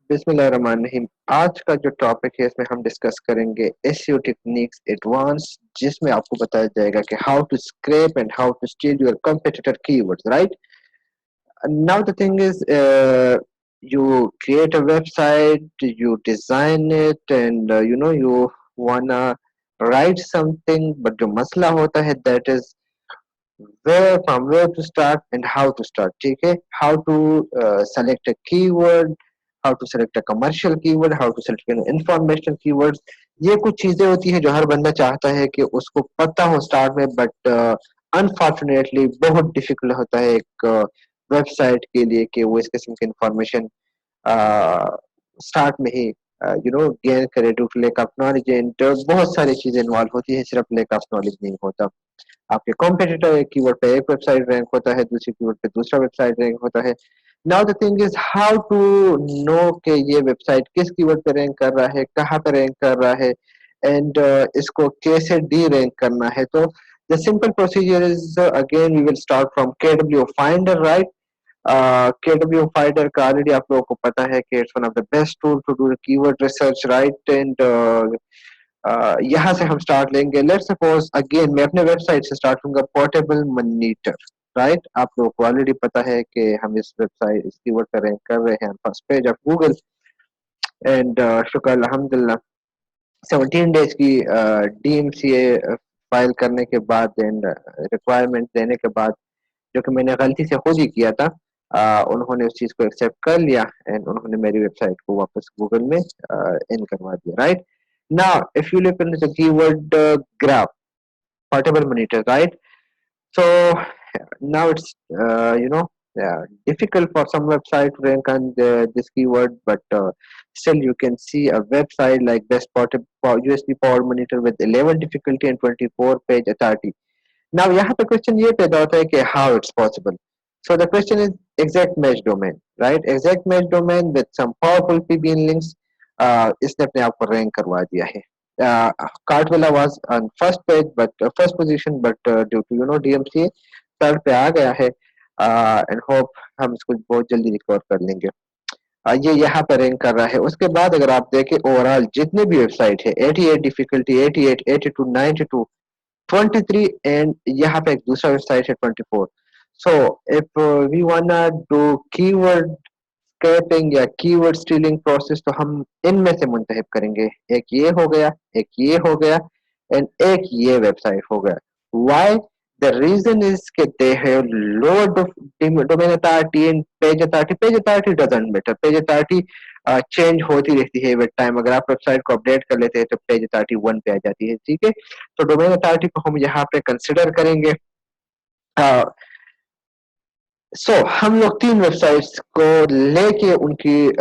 बिस्मिल्लाहिर्रहमानिर्रहीम। आज का जो टॉपिक है इसमें हम डिस्कस करेंगे एसईओ टेक्निक्स एडवांस, जिसमें आपको बताया जाएगा कि how to scrap and how to steal your competitor keywords, right? Now the thing is, you create a website, you design it, and you wanna write something, but जो मसला होता है that is where to start and how to start. ठीक है, how to select a keyword, how to select a commercial keyword, how to select an informational keywords. ये कुछ चीजें होती है जो हर बंदा चाहता है कि उसको पता हो स्टार्ट में, बट अनफॉर्चुनेटली बहुत डिफिकल्ट होता है एक वेबसाइट के लिए कि वो इस किस्म की इंफॉर्मेशन स्टार्ट में ही गेन करे due to lack of knowledge. And बहुत सारी चीजें इन्वॉल्व होती है, सिर्फ लैक ऑफ नॉलेज नहीं होता। आपके कॉम्पिटिटर एक कीवर्ड पे एक वेबसाइट रैंक होता है, दूसरी कीवर्ड पे दूसरा वेबसाइट रैंक होता है। Now the thing is how to know कि ये वेबसाइट किस कीवर्ड पे रैंक कर रहा है, कहाँ पे रैंक कर रहा है, एंड इसको कैसे डी रैंक करना है। तो the simple procedure is, again we will start from KW finder, right? KW finder का ऑलरेडी आप लोगों को पता है कि it's one of the best tool to do keyword research, right? And यहाँ से हम स्टार्ट लेंगे। लेट सपोज अगेन मैं अपने वेबसाइट से स्टार्ट लूंगा, पोर्टेबल मॉनिटर, राइट? आप लोगों को ऑलरेडी पता है कि हम इस वेबसाइट इस कीवर्ड पर रैंक कर रहे हैं first page of Google. And शुक्र अल्हम्दुलिल्लाह 17 डेज की डीएमसीए फाइल करने के बाद एंड रिक्वायरमेंट देने के बाद, जो कि मैंने गलती से खुद ही किया था, उन्होंने उस चीज को एक्सेप्ट कर लिया एंड उन्होंने मेरी वेबसाइट को वापस गूगल में इन करवा दिया, right? Now if you look into the keyword graph, portable monitor, right? So now it's difficult for some website to rank on this keyword, but still you can see a website like best portable USB power monitor with 11 difficulty and 24 page authority. Now यहाँ पे question ये पैदा होता है कि how it's possible. So the question is exact match domain, right? Exact match domain with some powerful PBN links. इसने अपने आप को रैंक करवा दिया है. Cartvilla was on first page, but first position, but due to DMCA third पे आ गया है, एंड होप हम इसको बहुत जल्दी रिकवर कर लेंगे। ये यहाँ पे रैंक कर रहा है। उसके बाद अगर आप देखें ओवरऑल जितने भी वेबसाइट है, 88 डिफिकल्टी, 88, 82, 92, 23, एंड यहाँ पे एक दूसरा वेबसाइट है 24। So if we wanna do keyword scraping या कीवर्ड स्टीलिंग प्रोसेस, तो हम इनमें से मुंतखब करेंगे। एक ये हो गया, एक ये हो गया, एंड एक ये वेबसाइट हो गया। व्हाई? द रीजन इज कि they have lower domain authority and page authority. Page authority doesn't matter, page authority change होती रहती है विद टाइम। अगर आप वेबसाइट को अपडेट कर लेते हैं तो पेज अथॉरिटी 1 पे आ जाती है, ठीक है? तो डोमेन अथॉरिटी को हम यहाँ पे कंसिडर करेंगे। हम लोग 3 वेबसाइट्स को लेके उनकी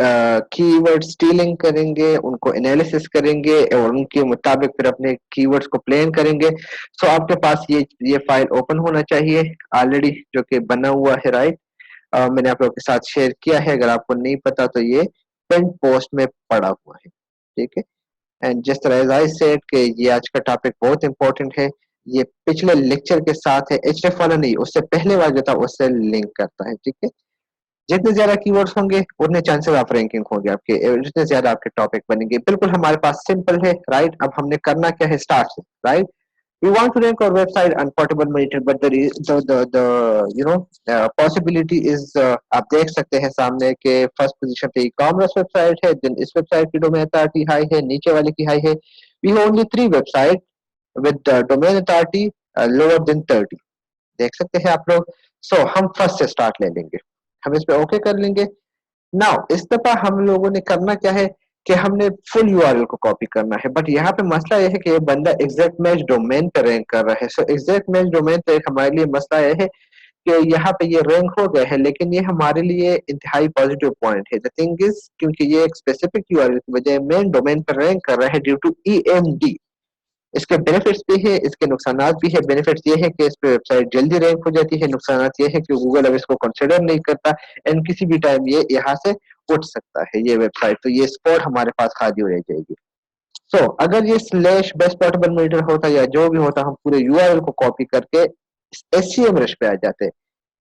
कीवर्ड स्टीलिंग करेंगे, उनको एनालिसिस करेंगे और उनके मुताबिक फिर अपने कीवर्ड्स को प्लान करेंगे। आपके पास ये फाइल ओपन होना चाहिए ऑलरेडी, जो कि बना हुआ है, राइट? मैंने आप लोगों के साथ शेयर किया है, अगर आपको नहीं पता तो ये पिन पोस्ट में पड़ा हुआ है, ठीक है? एंड जिस तरह एज आई सेड कि ये आज का टॉपिक बहुत इंपॉर्टेंट है, ये पिछले लेक्चर के साथ है, एचएफ वाला नहीं, उससे पहले वाला जो था उससे लिंक करता है, ठीक है? जितने ज्यादा कीवर्ड्स होंगे उतने चांसेस ऑफ रैंकिंग होंगे आपके, जितने ज्यादा आपके टॉपिक बनेंगे। बिल्कुल हमारे पास सिंपल है, राइट? अब हमने करना क्या है, स्टार्ट से, right? We want to rank our website on portable monitor, but the possibility is, आप देख सकते हैं सामने के फर्स्ट पोजीशन पे ई-कॉमर्स वेबसाइट है, देन इस वेबसाइट की डोमेन अथॉरिटी हाई है, नीचे वाले की हाई है। We have only 3 website with domain authority lower than 30, देख सकते हैं आप लोग। हम फर्स्ट से स्टार्ट ले लेंगे, हम इस पे ओके कर लेंगे। नाउ इस दफा हम लोगों ने करना क्या है कि हमने फुल यूआरएल को कॉपी करना है, बट यहाँ पे मसला यह है कि ये बंदा एग्जैक्ट मैच डोमेन पे रैंक कर रहा है। एग्जैक्ट मैच डोमेन पे एक हमारे लिए मसला यह है कि यहाँ पे ये रैंक हो गया है, लेकिन ये हमारे लिए इंतहाई पॉजिटिव पॉइंट है। द थिंग इज, क्योंकि ये एक स्पेसिफिक यूआरएल की बजाय मेन डोमेन पर रैंक कर रहा है ड्यू टू ईएमडी। इसके बेनिफिट्स भी है, इसके नुकसानात भी है। बेनिफिट्स ये है कि इस पे वेबसाइट जल्दी रैंक हो जाती है, नुकसानात ये है कि गूगल अब इसको कंसिडर नहीं करता एंड किसी भी टाइम ये यहाँ से उठ सकता है ये वेबसाइट, तो ये स्पॉट हमारे पास खाली हो रह जाएगी। अगर ये स्लैश बेस्ट पोर्टेबल मॉनिटर होता या जो भी होता, हम पूरे यूआरएल को कॉपी करके एससीएम रश पे आ जाते।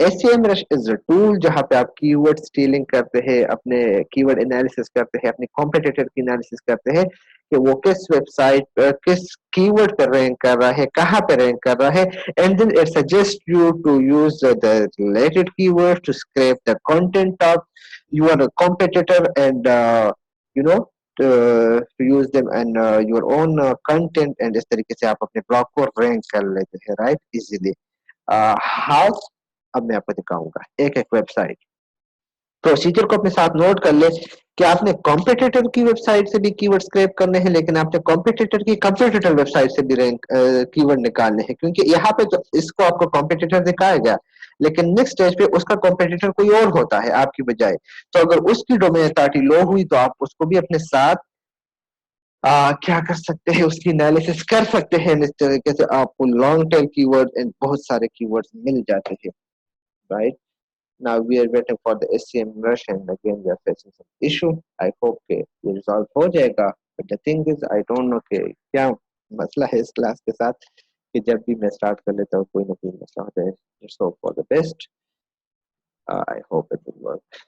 SEMrush इज अ टूल जहां पे आप कीवर्ड स्टीलिंग करते हैं, अपने कीवर्ड एनालिसिस करते हैं, अपने कॉम्पिटिटर की एनालिसिस करते हैं कि वो किस वेबसाइट किस कीवर्ड पे रैंक कर रहा है, कहाँ पे रैंक कर रहा है, and then it suggest you to use the related keyword to scrap the content of your competitor and you know to use them and your own content, and इस तरीके से आप अपने ब्लॉग को रैंक कर लेते हैं, राइट, इजीली। हाउ, अब मैं आपको दिखाऊंगा एक एक वेबसाइट प्रोसीजर को अपने साथ नोट कर ले कि आपने कॉम्पिटिटर की वेबसाइट से भी कीवर्ड स्क्रैप करने हैं, लेकिन आपने कॉम्पिटिटर की कॉम्पिटिटर वेबसाइट से भी रैंक कीवर्ड निकालने हैं, क्योंकि यहाँ पे तो इसको आपको कॉम्पिटिटर दिखाया गया, लेकिन नेक्स्ट स्टेज पे उसका कॉम्पिटिटर कोई और होता है आपकी बजाय। तो अगर उसकी डोमेन अथॉरिटी लो हुई तो आप उसको भी अपने साथ क्या कर सकते हैं, उसकी एनालिसिस कर सकते हैं। इस तरीके से आपको लॉन्ग टेल कीवर्ड एंड बहुत सारे कीवर्ड्स मिल जाते हैं, right. Now we are waiting for the SCM rush and again we are facing some issue. I hope के ये resolve हो जाएगा, but the thing is I don't know कि क्या मसला है इस क्लास के साथ कि जब भी मैं स्टार्ट कर लेता हूँ कोई ना कोई मसला होता है। Let's hope for the best. I hope it will work.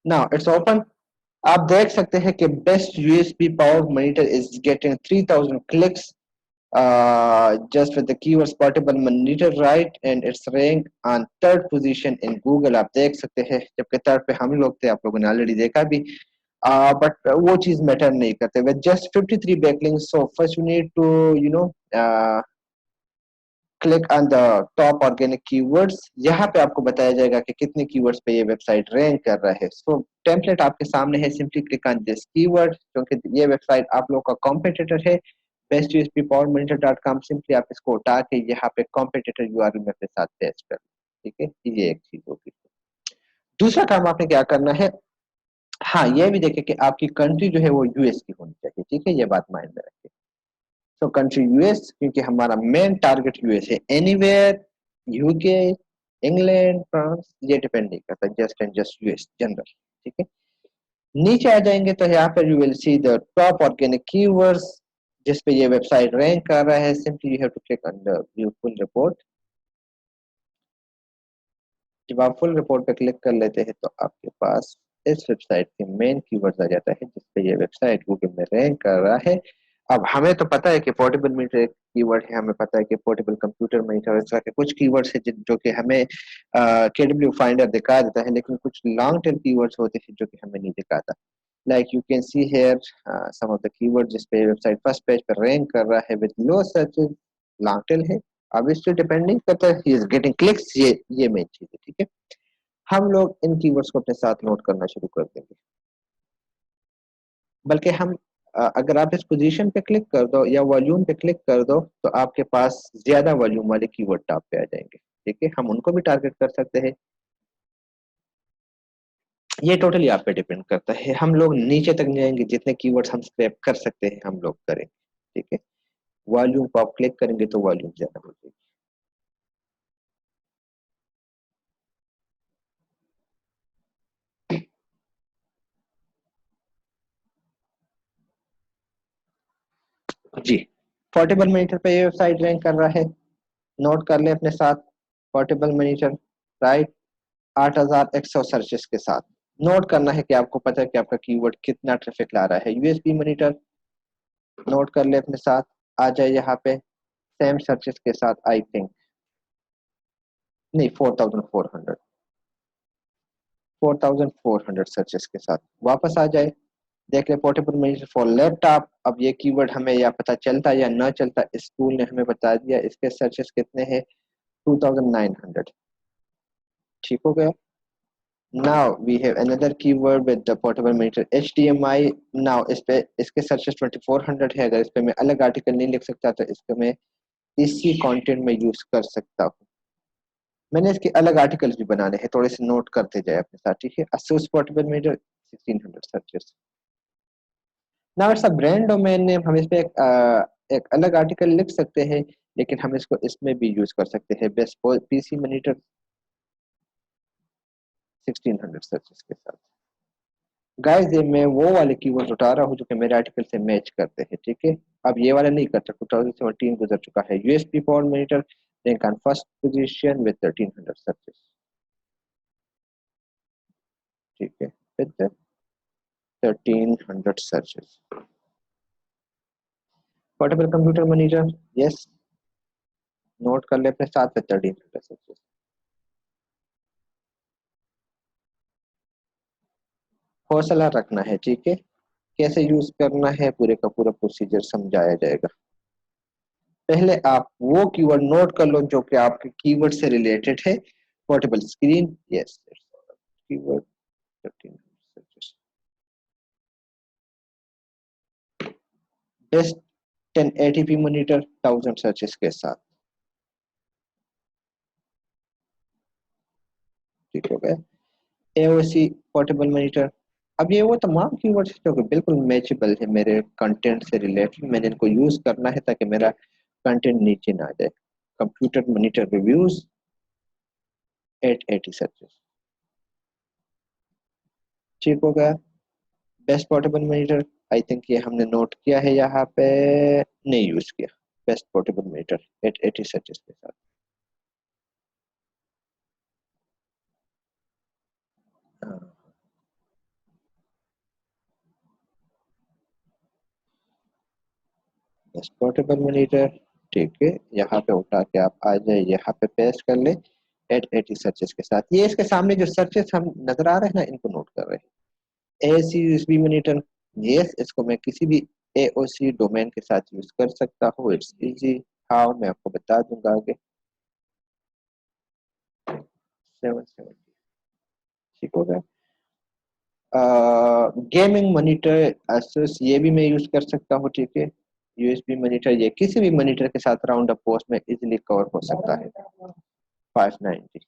Now it's open. आप देख सकते हैं कि best USB power monitor is getting 3000 clicks just with the keywords portable monitor, right, and it's ranked on third position in Google। आप देख सकते हैं, जबकि थर्ड पे हम लोग थे, आप लोगों ने ऑलरेडी देखा भी। बट वो चीज मैटर नहीं करते। With just 53 backlinks, so first you need to you know click on the top organic keywords. यहाँ पे आपको बताया जाएगा कि कितने कीवर्ड्स पे ये वेबसाइट रैंक कर रहा है। सो टेम्पलेट आपके सामने है, simply click on this keyword, क्योंकि ये वेबसाइट आप लोगों का कॉम्पिटिटर है bestUSBPowerMonitor.com। सिंपली आप इसको उठा के यहाँ पे कॉम्पिटिटर यूआरएल में अपने साथ पेस्ट कर, ठीक है, ये एक चीज होगी। दूसरा काम आपने क्या करना है, हाँ ये भी देखें कि आपकी कंट्री जो है वो यूएस की होनी चाहिए, ठीक है, ये बात माइंड में रखें। सो कंट्री यूएस, क्योंकि हमारा मेन टारगेट यूएस है। एनीवेयर, यूके, इंग्लैंड, फ्रांस, ये डिपेंड नहीं करता, just and just US general, ठीक है। नीचे आ जाएंगे तो यहाँ पर you will see the top organic keywords जिस पे ये वेबसाइट रैंक कर रहा है। Simply you have to click on the view full report. जब आप फुल रिपोर्ट पे क्लिक कर लेते हैं तो आपके पास इस वेबसाइट के मेन कीवर्ड्स आ जाता है जिस पे ये वेबसाइट गूगल में रैंक कर रहा है। अब हमें तो पता है कि पोर्टेबल मीटर एक कीवर्ड है, हमें पता है कि पोर्टेबल कंप्यूटर मीटर, इस तरह के कुछ कीवर्ड्स है जो कि हमें केडब्ल्यू फाइंडर दिखा देता है, लेकिन कुछ लॉन्ग टेल कीवर्ड्स होते हैं जो कि हमें नहीं दिखाता। Like you can see here some of the keyword जिस पे वेबसाइट फर्स्ट पेज पर रैंक कर रहा है with low searches, long tail है। अब इस पे डिपेंड नहीं करता, ही इज गेटिंग क्लिक्स, ये मेन चीज है, ठीक है। हम लोग इन कीवर्ड्स को अपने साथ नोट करना शुरू कर देंगे, बल्कि हम अगर आप इस पोजीशन पे क्लिक कर दो या वॉल्यूम पे क्लिक कर दो तो आपके पास ज्यादा वॉल्यूम वाले कीवर्ड टॉप पे आ जाएंगे, ठीक है, हम उनको भी टारगेट कर सकते हैं। ये टोटली आप पे डिपेंड करता है, हम लोग नीचे तक नहीं जाएंगे, जितने कीवर्ड्स हम स्क्रैप कर सकते हैं हम लोग करेंगे, ठीक है। वॉल्यूम को आप क्लिक करेंगे तो वॉल्यूम ज्यादा हो जाएगी। जी, पोर्टेबल मॉनिटर पे ये वेबसाइट रैंक कर रहा है, नोट कर ले अपने साथ। पोर्टेबल मॉनिटर, राइट, 8100 सर्चेस के साथ। नोट करना है कि आपको पता है कि आपका कीवर्ड कितना ट्रैफिक ला रहा है। यूएसपी मॉनिटर नोट कर ले अपने साथ, आ जाए यहाँ पे सेम सर्चेस के साथ, आई थिंक नहीं, 4400, 4400 सर्चेस के साथ वापस आ जाए। देख ले पोर्टेबल मॉनिटर फॉर लैपटॉप। अब ये कीवर्ड हमें या पता चलता या ना चलता, इस टूल ने हमें बता दिया। इसके सर्चेस कितने हैं, 2900, ठीक हो गया। Now we have another keyword with the portable monitor HDMI। Now इस पे इसके सर्चेस 2400 है। अगर इस पे मैं अलग आर्टिकल नहीं लिख सकता तो इसको मैं इसी कंटेंट में यूज कर सकता हूँ। मैंने इसके अलग आर्टिकल्स भी बनाने हैं, थोड़े से नोट करते जाए अपने साथ, ठीक है। ASUS portable monitor 1600 searches. Now it's a brand domain name, हम इस पे एक अलग आर्टिकल लिख सकते हैं, लेकिन हम इसको इसमें भी यूज कर सकते हैं। बेस्ट पीसी मॉनिटर 1600 सर्चेस के साथ। गाइस ये मैं वो वाले कीवर्ड उठा रहा हूँ जो कि मेरे आर्टिकल से मैच करते हैं, ठीक है। अब ये वाला नहीं करता, 2017 गुजर चुका है। USP power monitor rank on first position with 1300 searches, ठीक है, with 1300 searches. Portable computer monitor, yes, note कर ले अपने साथ में 1300 सर्चेस। हौसला रखना है, ठीक है। कैसे यूज करना है पूरे का पूरा प्रोसीजर समझाया जाएगा। पहले आप वो कीवर्ड नोट कर लो जो कि आपके कीवर्ड से रिलेटेड है। Portable screen, yes, keyword 1300 searches. Best 1080p monitor 1000 searches के साथ, ठीक हो गया। AOC portable monitor. अब ये वो तमाम कीवर्ड्स जो कि बिल्कुल मैचेबल है मेरे कंटेंट से रिलेटेड, मैंने इनको यूज करना है ताकि मेरा कंटेंट नीचे ना आ जाए। कंप्यूटर मॉनिटर रिव्यूज 880 सर्चेस, ठीक हो गया। Best portable monitor, I think ये हमने नोट किया है यहाँ पे, नहीं यूज किया। बेस्ट पोर्टेबल मॉनिटर 880 सर्चेस के साथ। बेस्ट पोर्टेबल मॉनिटर, ठीक है। यहाँ पे उठा के आप आ जाए, यहाँ पे पेस्ट कर ले 880 सर्चेस के साथ। ये इसके सामने जो सर्चेस हम नजर आ रहे हैं ना, इनको नोट कर रहे हैं। एसी यूएसबी मॉनिटर, यस, इसको मैं किसी भी एओसी डोमेन के साथ यूज कर सकता हूँ। इट्स इजी, हाउ मैं आपको बता दूंगा आगे। 770, ठीक हो गया। गेमिंग मॉनिटर एसएस, ये भी मैं यूज कर सकता हूँ, ठीक है। यूएसबी मॉनिटर, ये किसी भी मॉनिटर के साथ राउंड अप पोस्ट में इजीली कवर हो सकता है। 590।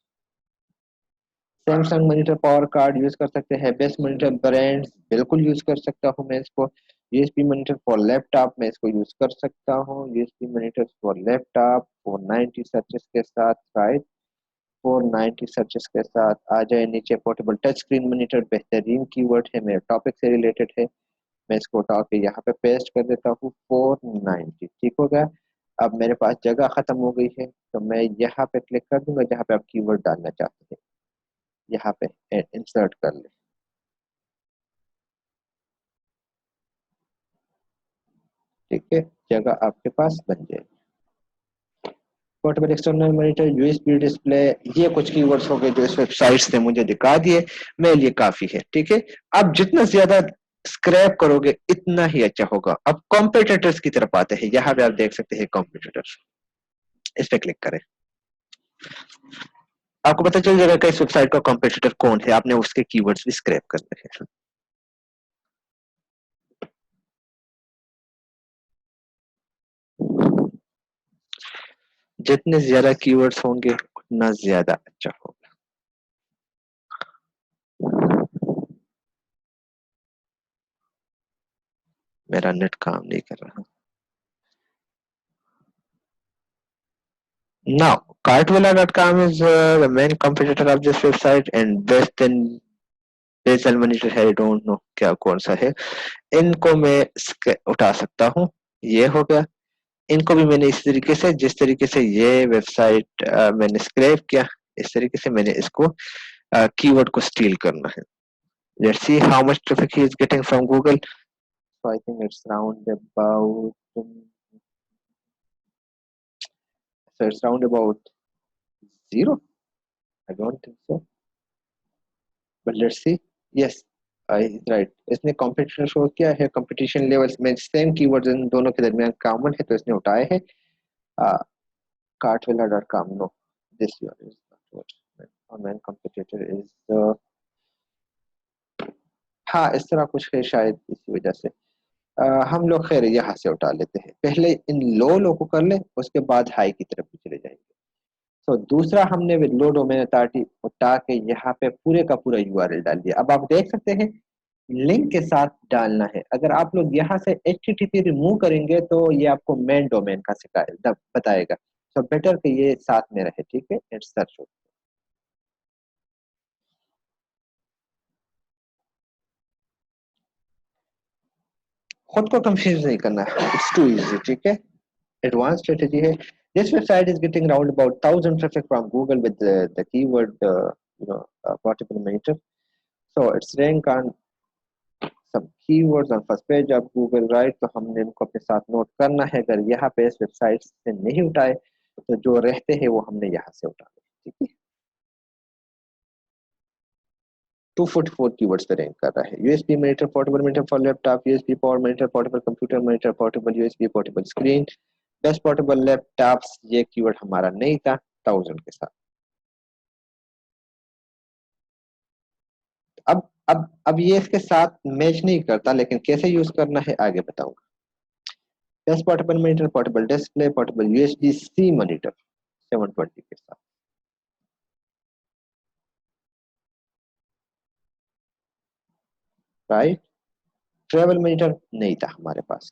Samsung monitor power card use कर सकते हैं। बेस्ट मॉनिटर ब्रांड्स बिल्कुल यूज कर सकता हूँ मैं इसको। यूएसबी मॉनिटर फॉर लैपटॉप मैं इसको यूज कर सकता हूँ। USB monitor for laptop 490 searches के साथ, राइट। 490 सर्चेस के साथ आ जाए नीचे। पोर्टेबल टच स्क्रीन मॉनिटर बेहतरीन कीवर्ड है, मेरे टॉपिक से रिलेटेड है। मैं इसको उठा के यहाँ पे पेस्ट कर देता हूँ। 490, ठीक हो गया। अब मेरे पास जगह खत्म हो गई है, तो मैं यहाँ पे क्लिक कर दूंगा जहाँ पे आप कीवर्ड डालना चाहते हैं। यहाँ पे इंसर्ट कर ले, ठीक है। जगह आपके पास बन जाए। Portable external monitor, USB display, ये कुछ कीवर्ड्स हो गए जो इस वेबसाइट ने मुझे दिखा दिए, मेरे लिए काफी है, ठीक है। अब जितना ज्यादा स्क्रैप करोगे इतना ही अच्छा होगा। अब कॉम्पिटिटर्स की तरफ आते हैं। यहाँ पे आप देख सकते हैं कॉम्पिटिटर्स, इस पे क्लिक करें। आपको पता चल जाएगा कि इस वेबसाइट का कॉम्पिटिटर कौन है। आपने उसके कीवर्ड्स भी स्क्रैप करने हैं। जितने ज्यादा कीवर्ड्स होंगे उतना ज्यादा अच्छा होगा। मेरा नेट काम नहीं कर रहा। Now, Cartwilla.com is the main competitor of this website and best in बेसल मॉनिटर है, डोंट नो क्या कौन सा है। इनको मैं उठा सकता हूँ, ये हो गया। इनको भी मैंने इस तरीके से, जिस तरीके से ये वेबसाइट मैंने स्क्रैप किया, इस तरीके से मैंने इसको कीवर्ड को स्टील करना है। Let's see how much traffic he is getting from Google. So I think it's round about, so it's round about zero. I don't think so, but let's see. Yes, I right. इसने competition show किया है। Competition levels में same keywords in दोनों के दरमियान common है, तो इसने उठाए हैं। Cartvilla.com, no, this one is not what our main competitor is. हाँ, इस तरह कुछ है शायद, इसी वजह से हम लोग खैर यहाँ से उठा लेते हैं। पहले इन लो को कर ले, उसके बाद हाई की तरफ भी चले जाएंगे। तो दूसरा हमने लो डोमेन अथॉरिटी उठा के यहाँ पे पूरे का पूरा यूआरएल डाल दिया। अब आप देख सकते हैं लिंक के साथ डालना है। अगर आप लोग यहाँ से HTTP रिमूव करेंगे तो ये आपको मेन डोमेन का सिखाएगा, बताएगा। तो बेटर कि ये साथ में रहे, ठीक है। इट्स सर्च, खुद को कंफ्यूज नहीं करना, इट्स टू इजी, ठीक है। एडवांस स्ट्रेटेजी है। This website is getting around about 1,000 traffic from Google with the keyword portable monitor. So it's rank on some keywords on first page of Google, right? तो हमने इनको अपने साथ note करना है। अगर यहाँ पे इस वेबसाइट से नहीं उठाए तो जो रहते हैं वो हमने यहाँ से उठाने, ठीक है। 244 कीवर्ड्स पे रैंक कर रहा है। USB monitor, portable monitor for laptop, USB power monitor, portable computer monitor, portable USB, portable screen, best portable laptops, ये कीवर्ड हमारा नहीं था 1000 के साथ। अब ये इसके साथ मैच नहीं करता, लेकिन कैसे यूज करना है आगे बताऊंगा। Best portable monitor, portable display, portable USB C monitor 720 के साथ। राइट, ट्रेवल मॉनिटर नहीं था हमारे पास।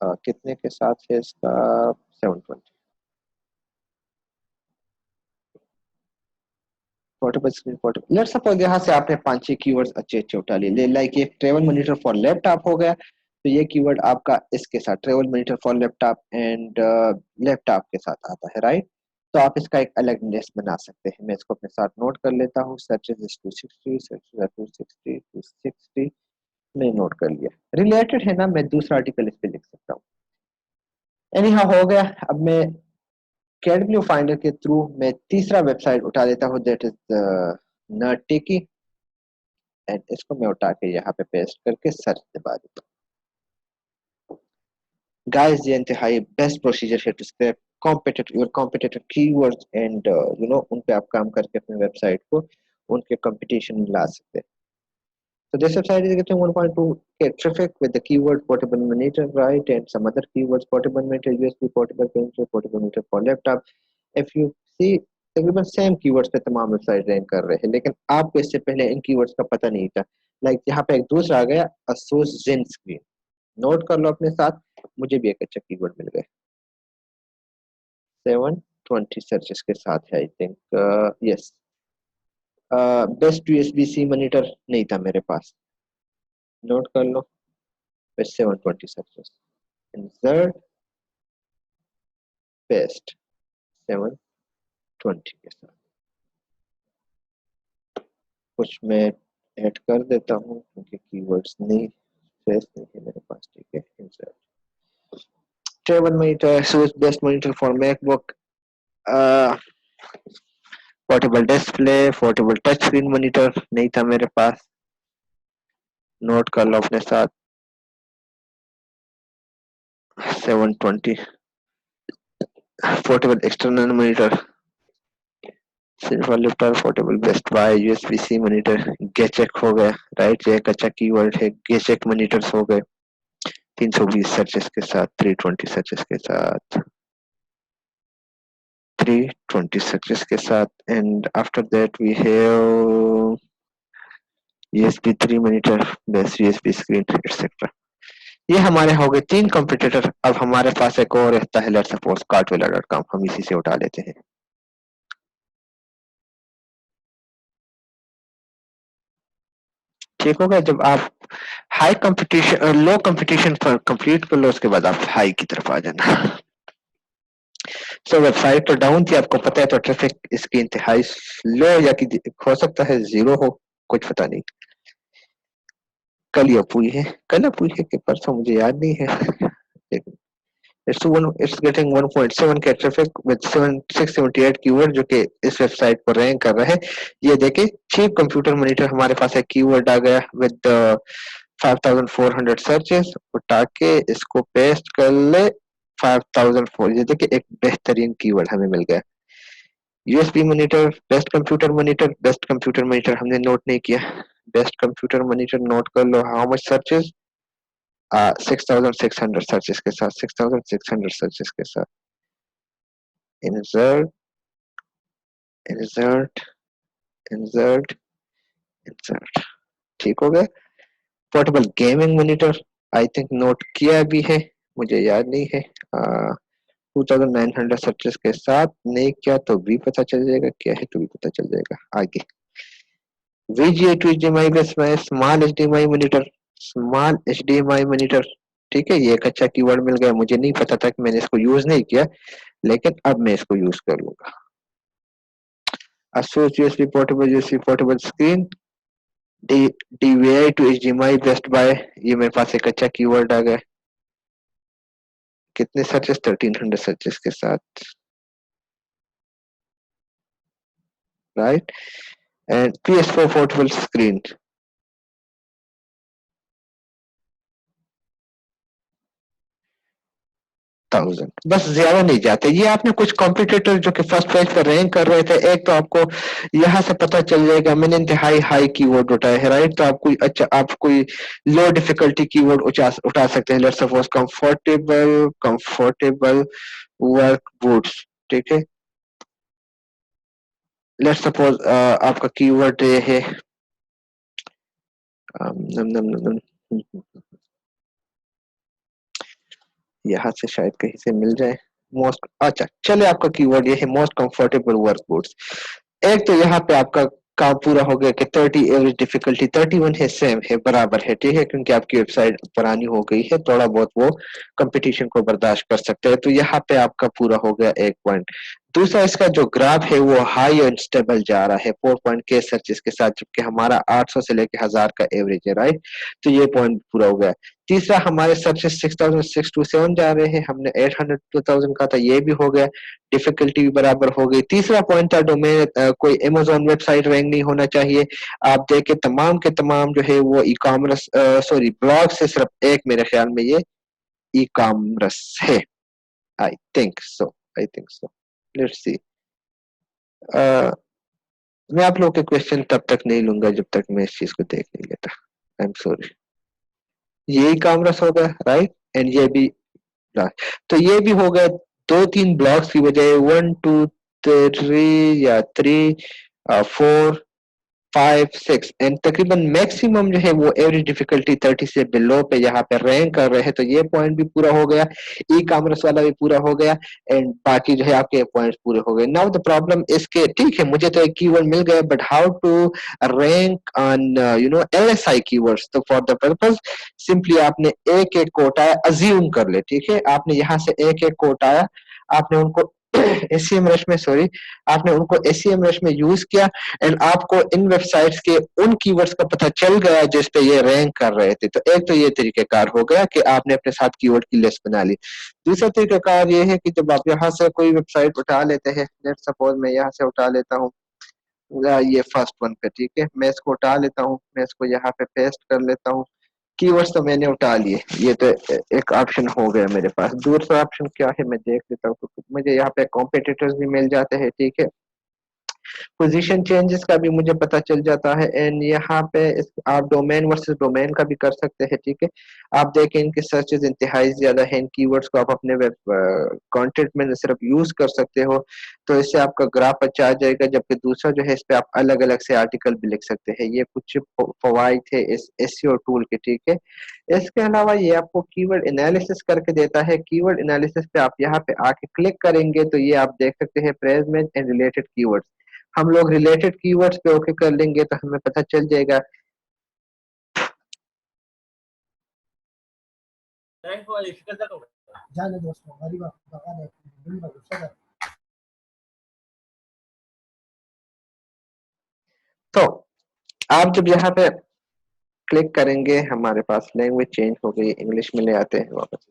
कितने के साथ है इसका? 720। Portable screen, portable, let's suppose यहाँ से आपने 5-6 कीवर्ड्स अच्छे अच्छे उठा लिए, लाइक ये ट्रेवल मॉनिटर फॉर लैपटॉप हो गया, तो ये कीवर्ड आपका इसके साथ travel monitor for laptop and laptop के साथ आता है, राइट। तो आप इसका एक अलग लिस्ट बना सकते हैं। मैं इसको अपने साथ नोट कर लेता हूँ। सर्चेज इज 260, सर्चेज 260, 260 मैं नोट कर लिया। रिलेटेड है ना, मैं दूसरा आर्टिकल इस पे लिख सकता हूँ। एनी हो गया। अब मैं कैडब्ल्यू फाइंडर के थ्रू मैं तीसरा वेबसाइट उठा लेता हूँ, दैट इज नर्टिकी, एंड इसको मैं उठा के यहाँ पे पेस्ट करके सर्च दबा देता हूँ। गाइस, ये इंतहाई बेस्ट प्रोसीजर है to scrape competitive keywords and उन पे आप काम करके अपने वेबसाइट को उनके कंपटीशन में ला सकते हैं। So this website is getting 1.2K traffic with the keyword portable monitor, right, and some other keywords: portable monitor, USB, portable printer, portable monitor for laptop. If you see, तकरीबन same keywords पे तमाम website rank कर रहे हैं, लेकिन आपको इससे पहले इन कीवर्ड्स का पता नहीं था। लाइक यहाँ पे एक दूसरा आ गया, Asus Zen स्क्रीन, नोट कर लो अपने साथ। मुझे भी एक अच्छा कीवर्ड मिल गया, 720 सर्चेस के साथ है, I think, yes. Best USB C monitor नहीं था मेरे पास, नोट कर लो, with 720 success. Insert paste 720 के साथ। कुछ मैं ऐड कर देता हूँ क्योंकि कीवर्ड्स नहीं स्पेस नहीं है मेरे पास, ठीक है। Insert travel monitor, shoes best monitor for MacBook, portable display, portable touch screen monitor नहीं था मेरे पास, नोट कर लो अपने साथ 720। Portable external monitor, silver laptop, portable best buy USB C monitor, गेचेक हो गया, राइट, ये एक अच्छा कीवर्ड है। गेचेक मॉनिटर्स हो गए 320 सर्चेस के साथ, 320 सर्चेस के साथ, 320 सर्चेस के साथ, and after that we have USB 3 monitor, best USB screen, etcetera. ये हमारे हो गए 3 कंपटीटर। अब हमारे पास एक और रहता है, लेट्स सपोज cartwheeler.com, हम इसी से उठा लेते हैं। ठीक हो गया। जब आप हाई कंपटीशन लो कंपटीशन पर कंप्लीट कर लो, उसके बाद आप हाई की तरफ आ जाना। सो वेबसाइट तो डाउन थी, आपको पता है, तो ट्रैफिक इसकी इंतहाई लो या कि हो सकता है जीरो हो, कुछ पता नहीं। कल ही अपूई है, कल अपूई है कि परसों, मुझे याद नहीं है, लेकिन it's getting 1.7K traffic with 678 keyword जो कि इस वेबसाइट पर रैंक कर रहे हैं। ये देखिए, चीप कंप्यूटर मॉनिटर हमारे पास एक कीवर्ड आ गया विद 5400 सर्चेस, उठा के इसको पेस्ट कर ले 5004। ये देखिए, एक बेहतरीन कीवर्ड हमें मिल गया। USB monitor, best computer monitor हमने नोट नहीं किया। बेस्ट कंप्यूटर मॉनिटर नोट कर लो, हाउ मच सर्चेस, 6600 सर्चेस के साथ, 6600 सर्चेस के साथ। इंसर्ट इंसर्ट इंसर्ट इंसर्ट, ठीक हो गया। Portable gaming monitor I think note किया भी है, मुझे याद नहीं है। 2900 सर्चेस के साथ, नहीं किया तो भी पता चल जाएगा, क्या है तो भी पता चल जाएगा आगे। VGA to HDMI बेस में small HDMI monitor, small HDMI monitor. ठीक है, ये एक अच्छा कीवर्ड मिल गया, मुझे नहीं पता था कि मैंने इसको यूज नहीं किया, लेकिन अब मैं इसको यूज कर लूंगा। Asus USB portable screen, DVI to HDMI best buy, ये मेरे पास एक अच्छा कीवर्ड आ गया। कितने सर्चेस, 1300 सर्चेस के साथ, right. And PS4 portable screen, 1000, बस ज्यादा नहीं जाते ये। आपने कुछ कॉम्पिटिटर जो कि फर्स्ट प्राइज पर रैंक कर रहे थे, एक तो आपको यहाँ से पता चल जाएगा मैंने इंतहाई हाई कीवर्ड उठाए है, राइट। तो आप कोई अच्छा, आप कोई लो डिफिकल्टी कीवर्ड उठा सकते हैं। Let's suppose comfortable, comfortable work boots, ठीक है। लेट्स सपोज आपका कीवर्ड ये है नम, नम, नम, नम, यहाँ से शायद कहीं से मिल जाए। मोस्ट, अच्छा चले, आपका कीवर्ड ये है मोस्ट कंफर्टेबल वर्क बूट्स। एक तो यहाँ पे आपका काम पूरा हो गया कि 30 एवरेज डिफिकल्टी 31 है, सेम है, बराबर है, ठीक है, क्योंकि आपकी वेबसाइट पुरानी हो गई है, थोड़ा बहुत वो कंपटीशन को बर्दाश्त कर सकते हैं। तो यहाँ पे आपका पूरा हो गया एक पॉइंट। दूसरा, इसका जो ग्राफ है वो हाई एंड स्टेबल जा रहा है 4 पॉइंट के सर्चेस के साथ, जबकि हमारा 800 से लेके 1000 का एवरेज है, राइट। तो ये पॉइंट पूरा हो गया। तीसरा, हमारे सर्चेस 6000 जा रहे हैं, हमने 800 2000 का था, ये भी हो गया, डिफिकल्टी भी बराबर हो गई। तीसरा पॉइंट था डोमेन, कोई अमेजोन वेबसाइट रैंक नहीं होना चाहिए। आप देखें तमाम के तमाम जो है वो ई कॉमर्स, सॉरी ब्लॉग से सिर्फ एक मेरे ख्याल में ये ई कॉमर्स है। I think so, I think so, let's see. मैं आप लोगों के क्वेश्चन तब तक नहीं लूंगा जब तक मैं इस चीज को देख नहीं लेता। I am sorry. ये ई कॉमर्स होगा, राइट। एंड ये भी, तो ये भी हो गया। दो तीन ब्लॉक्स की बजाय 1 2 3 या 3 4 5 6 एंड तकरीबन मैक्सिमम जो है वो एवरेज डिफिकल्टी 30 से बिलो पे यहाँ पे रैंक कर रहे हैं। तो ये पॉइंट भी पूरा हो गया, ई कॉमर्स वाला भी पूरा हो गया, एंड बाकी जो है आपके पॉइंट्स पूरे हो गए। नाउ द प्रॉब्लम इसके, ठीक है मुझे तो एक कीवर्ड मिल गया, but how to rank on LSI keywords. तो फॉर द पर्पस सिंपली आपने एक एक को उठाया, अज्यूम कर ले, ठीक है, आपने यहाँ से एक एक को उठाया, आपने उनको एसीएम रश में, सॉरी, आपने उनको एसीएम रश में यूज किया, एंड आपको इन वेबसाइट्स के उन कीवर्ड्स का पता चल गया जिस पे ये रैंक कर रहे थे। तो एक तो ये तरीकेकार हो गया कि आपने अपने साथ कीवर्ड की लिस्ट बना ली। दूसरा तरीकेकार ये है कि जब आप यहाँ से कोई वेबसाइट उठा लेते हैं, लेट सपोज मैं यहाँ से उठा लेता हूँ ये फर्स्ट वन पे, ठीक है, मैं इसको उठा लेता हूँ, मैं इसको यहाँ पे पेस्ट कर लेता हूँ। कीवर्ड्स तो मैंने उठा लिए, ये तो एक ऑप्शन हो गया मेरे पास। दूसरा ऑप्शन क्या है मैं देख लेता हूँ, तो मुझे यहाँ पे कॉम्पिटिटर्स भी मिल जाते हैं, ठीक है, पोजीशन चेंजेस का भी मुझे पता चल जाता है, एंड यहाँ पे आप डोमेन वर्सेस डोमेन का भी कर सकते हैं, ठीक है। आप देखें इनके सर्चेस इंतहाई ज्यादा है, इन कीवर्ड्स को आप अपने वेब कंटेंट में सिर्फ यूज कर सकते हो, तो इससे आपका ग्राफ अच्छा आ जाएगा। जबकि दूसरा जो है इस पे आप अलग अलग से आर्टिकल भी लिख सकते हैं। ये कुछ फवाइद है इस एसईओ टूल के, ठीक है। इसके अलावा ये आपको कीवर्ड एनालिसिस करके देता है। कीवर्ड एनालिसिस पे आप यहाँ पे आके क्लिक करेंगे तो ये आप देख सकते हैं प्रेजमेंट एंड रिलेटेड कीवर्ड्स। हम लोग रिलेटेड कीवर्ड्स पे ओके कर लेंगे तो हमें पता चल जाएगा। तो आप जब यहाँ पे क्लिक करेंगे, हमारे पास लैंग्वेज चेंज हो गई, इंग्लिश में ले आते हैं वापस।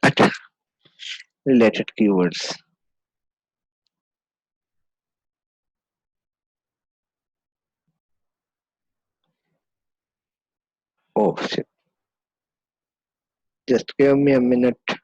अच्छा, related keywords, oh shit, just give me a minute.